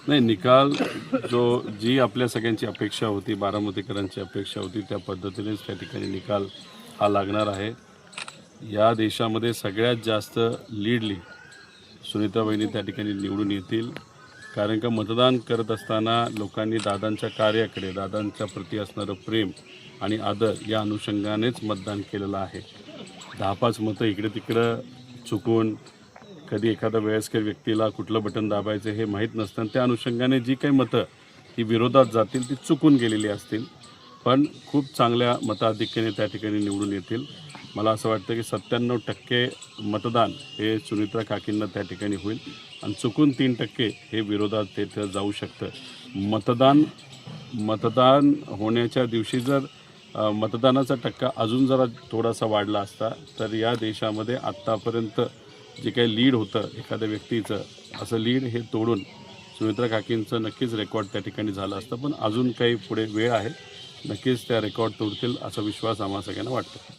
नाही, निकाल जी आपल्या सगळ्यांची अपेक्षा होती, बारामतीकरांची अपेक्षा होती, त्या पद्धतीनेच त्या ठिकाणी निकाल हा लागणार आहे. या देशामध्ये सगळ्यात जास्त लीडली सुनीताबाईंनी त्या ठिकाणी निवडून येतील. कारण का मतदान करत असताना लोकांनी दादांच्या कार्याकडे, दादांच्या प्रती असणारं प्रेम आणि आदर या अनुषंगानेच मतदान केलेलं आहे. 10-5 मतं इकडे-तिकडं चुकून, कधी एखाद्या वयस्कर व्यक्तीला कुठलं बटन दाबायचं हे माहीत नसतं आणि त्या अनुषंगाने जी काही मतं ही विरोधात जातील ती चुकून गेलेली असतील. पण खूप चांगल्या मताधिक्याने त्या ठिकाणी निवडून येतील. मला असं वाटतं की 97% मतदान हे सुनित्रा काकींना त्या ठिकाणी होईल आणि चुकून 3% हे विरोधात तिथं जाऊ शकतं. मतदान होण्याच्या दिवशी जर मतदानाचा टक्का अजून जरा थोडासा वाढला असता तर या देशामध्ये आत्तापर्यंत जे काही लीड होतं एखाद्या व्यक्तीचं, असं लीड हे तोडून सुमित्रा काकींचं नक्कीच रेकॉर्ड त्या ठिकाणी झालं असतं. पण अजून काही पुढे वेळ आहे, नक्कीच त्या रेकॉर्ड तोडतील असा विश्वास आम्हा सगळ्यांना वाटतो.